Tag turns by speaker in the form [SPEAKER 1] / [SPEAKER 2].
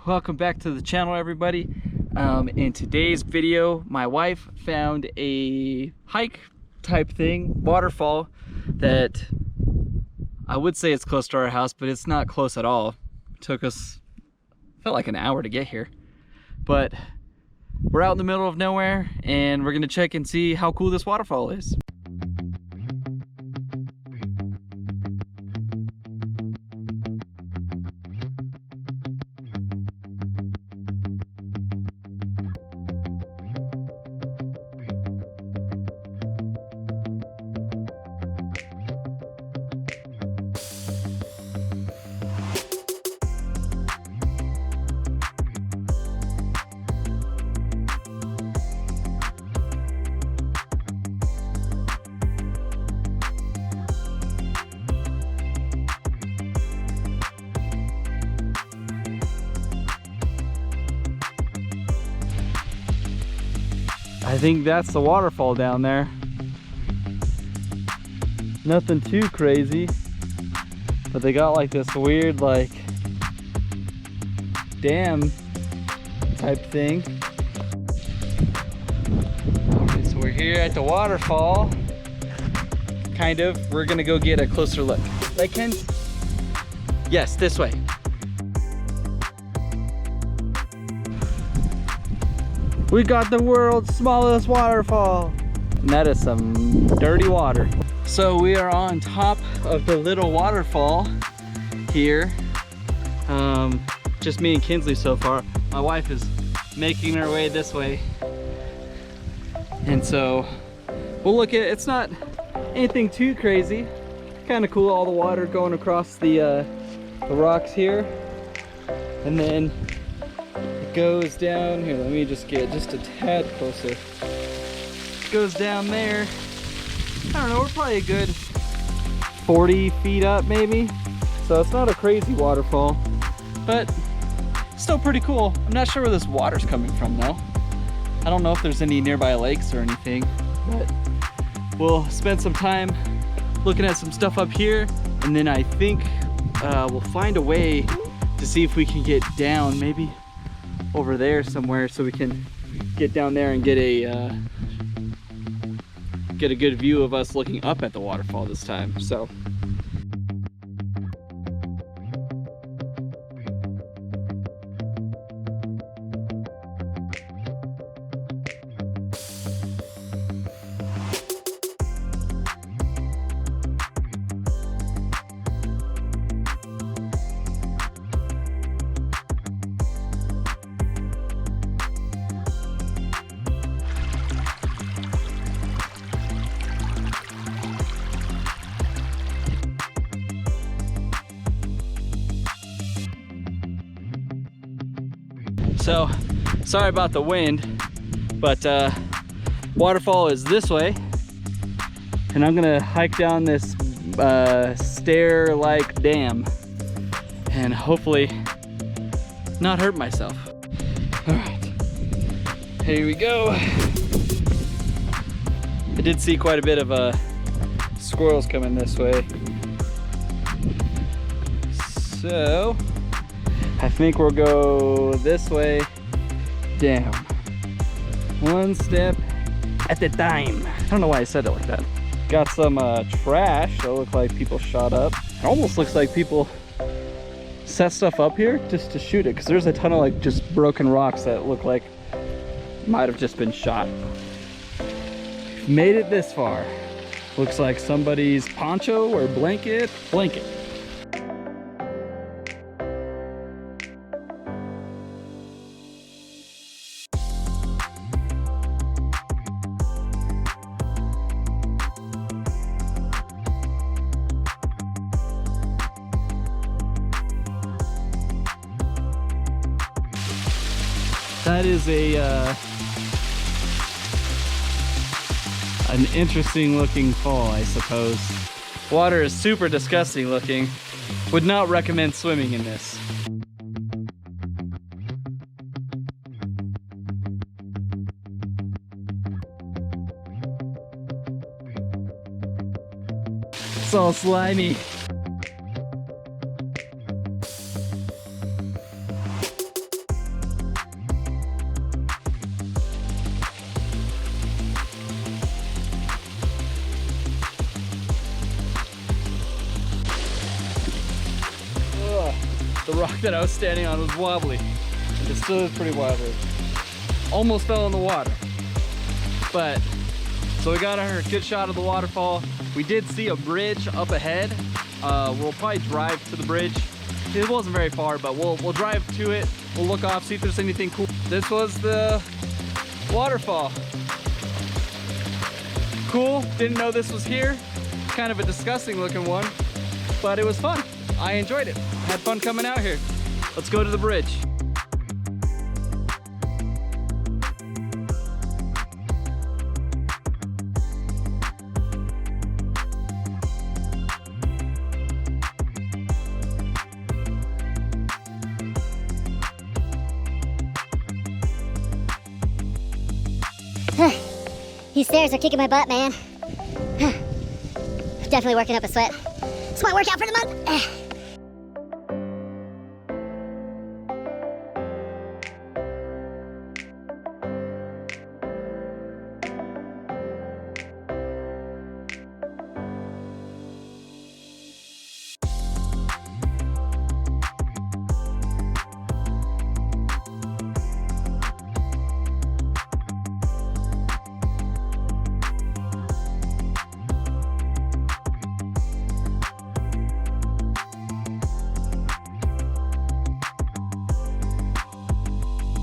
[SPEAKER 1] Welcome back to the channel, everybody. In today's video, my wife found a hike type thing, waterfall, that I would say it's close to our house, but it's not close at all. It took us, felt like an hour to get here. But we're out in the middle of nowhere and we're gonna check and see how cool this waterfall is. I think that's the waterfall down there. Nothing too crazy, but they got like this weird like dam type thing. Okay, so we're here at the waterfall. Kind of. We're gonna go get a closer look. Right, Ken? Yes, this way. We got the world's smallest waterfall. And that is some dirty water. So we are on top of the little waterfall here. Just me and Kinsley so far. My wife is making her way this way. And so we'll look at, it's not anything too crazy. Kind of cool, all the water going across the rocks here. And then goes down here. Let me just get just a tad closer. Goes down there. I don't know, we're probably a good 40 feet up maybe. So it's not a crazy waterfall, but still pretty cool. I'm not sure where this water's coming from though. I don't know if there's any nearby lakes or anything, but we'll spend some time looking at some stuff up here, and then I think we'll find a way to see if we can get down maybe over there somewhere, so we can get down there and get a good view of us looking up at the waterfall this time. So sorry about the wind, but waterfall is this way, and I'm gonna hike down this stair-like dam and hopefully not hurt myself. All right, here we go. I did see quite a bit of squirrels coming this way, so I think we'll go this way down, one step at a time. I don't know why I said it like that. Got some trash that look like people shot up. It almost looks like people set stuff up here just to shoot it, because there's a ton of like just broken rocks that look like might have just been shot. We've made it this far. Looks like somebody's poncho or blanket. That is an interesting looking fall, I suppose. Water is super disgusting looking. Would not recommend swimming in this. It's all slimy. the rock that I was standing on was wobbly. And it still is pretty wobbly. Almost fell in the water. But, so we got a good shot of the waterfall. We did see a bridge up ahead. We'll probably drive to the bridge. It wasn't very far, but we'll drive to it. We'll look off, see if there's anything cool. This was the waterfall. Cool, didn't know this was here. Kind of a disgusting looking one, but it was fun. I enjoyed it. Had fun coming out here. Let's go to the bridge.
[SPEAKER 2] These stairs are kicking my butt, man. Definitely working up a sweat. It's my workout for the month.